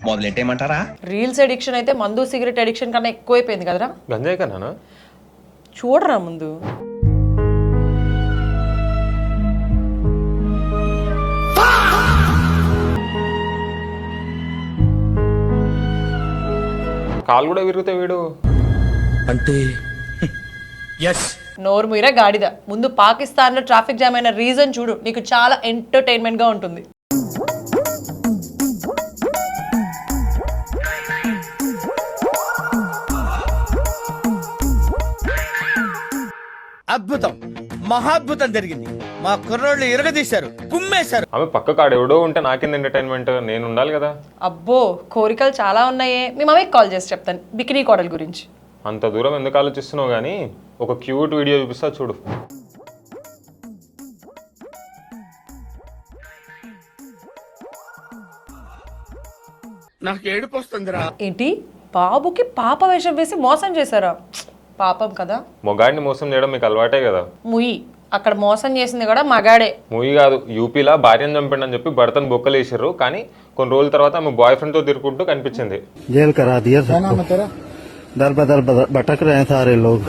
మొదలెట్టేయమంటారా? Reels addiction అయితే మందు cigarette addiction కన్నా ఎక్కువైపోయింది కదరా. గంజాయి కన్నా చూడరా ముందు. కాలు కూడా విరుగుతాయి వీడు అంటే నోరు మీరా గాడిద. ముందు పాకిస్తాన్ లో ట్రాఫిక్ జామ్ అయిన రీజన్ చూడు, నీకు చాలా ఎంటర్టైన్మెంట్ గా ఉంటుంది. అద్భుతం, మహాద్భుతం జరిగింది. మా కుర్రోళ్ళు ఇరగదీశారు, కుమ్మేశారు. ఆమె పక్క కాడెవడో ఉంటే నాకింది ఎంటర్టైన్మెంట్, నేను ఉండాలి కదా. అబ్బో కోరికలు చాలా ఉన్నాయే. మీ మమ్మీకి కాల్ చేసి చెప్తాను బికినీ కోడల గురించి. అంత దూరం ఎందుకు ఆలోచిస్తున్నావు కానీ ఒక క్యూట్ వీడియో చూపిస్తా చూడు. నాకు ఏడుపు వస్తుందిరా. ఏంటి, బాబుకి పాప వేషం వేసి మోసం చేశారా? పాపం కదా. మొగాడిని మోసం చేయడం మీకు అలవాటే కదా. ముయి అక్కడ మోసం చేసింది కూడా మగాడే. మూవీ కాదు, యూపీలో భార్యను చంపండి అని చెప్పి భర్తను బొక్కలు వేసారు. కానీ కొన్ని రోజుల తర్వాత ఆమె బాయ్ ఫ్రెండ్ తో తిరుగుకుంటూ కనిపించింది. जेल करा दिया सबको, दर बदर भटक रहे हैं सारे लोग.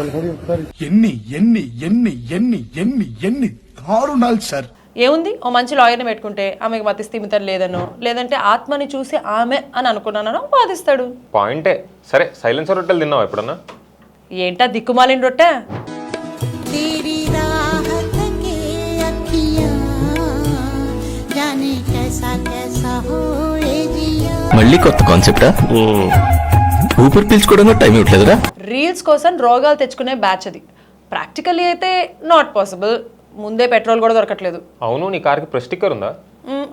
ఎన్ని ఎన్ని ఎన్ని ఎన్ని ఎన్ని ఎన్ని దారుణాలు సార్. ఏముంది, ఓ మంచి లాయర్ని పెట్టుకుంటే ఆమెకు మతి స్థిమితం లేదనో, లేదంటే ఆత్మని చూసి ఆమె అని అనుకున్నానో బాధిస్తాడు. పాయింటే. సరే, సైలెన్సర్ రొట్టెలు తిన్నావా ఎప్పుడన్నా? ఏంటా దిక్కుమాలిన రొట్టె? మళ్ళీ కొత్త కాన్సెప్టా? ఊపిరి పీల్చుకోవడం టైం ఇవ్వట్లేదురా. రీల్స్ కోసం రోగాలు తెచ్చుకునే బ్యాచ్ అది. ప్రాక్టికల్లీ అయితే నాట్ పాసిబుల్. ముందే పెట్రోల్ కూడా దొరకట్లేదు. అవును, నీ కార్కి ప్రెస్ స్టిక్కర్ ఉందా?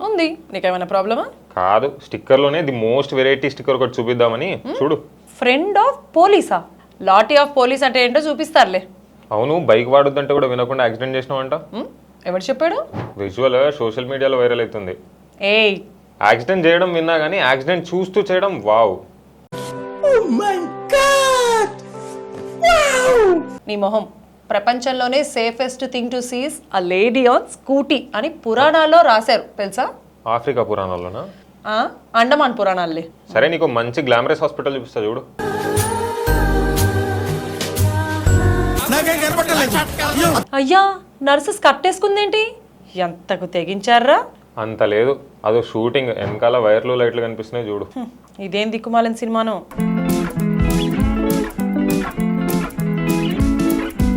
ఉంది. నీకేమైనా ప్రాబ్లమా? కాదు, స్టిక్కర్లోనే ది మోస్ట్ వెరైటీ స్టిక్కర్ ఒకటి చూపిద్దామని. చూడు. ఫ్రెండ్ ఆఫ్ పోలీసా? లాటీ ఆఫ్ పోలీస్ అంటే ఏంటో చూపిస్తారులే. అవును, బైక్ వాడొద్దంటే కూడా వినకుండా యాక్సిడెంట్ చేసినావంట. ఎవరు చెప్పాడు? విజువల్ సోషల్ మీడియాలో వైరల్ అవుతుంది. ఏయ్, యాక్సిడెంట్ చేయడం విన్నా కానీ యాక్సిడెంట్ చూస్తూ చేయడం వావ్. నీ మొహం. ప్రపంచంలోనే safest thing to sees a lady on scooty అని పురాణాల్లో రాశారు తెలుసా? ఆఫ్రికా పురాణాల్లోనా? అండమాన్ పురాణాలే. సరే, నీకు మంచి గ్లామరస్ హాస్పిటల్ చూపిస్తా చూడు. అయ్యా, నర్సెస్ కట్టేసుకుందేంటి? ఎంతకు తెగించారా? అంత లేదు, అదో షూటింగ్. వెనకాల వైర్లు లైట్లు కనిపిస్తున్నాయి చూడు. ఇదేం దిక్కుమాలిన సినిమాను.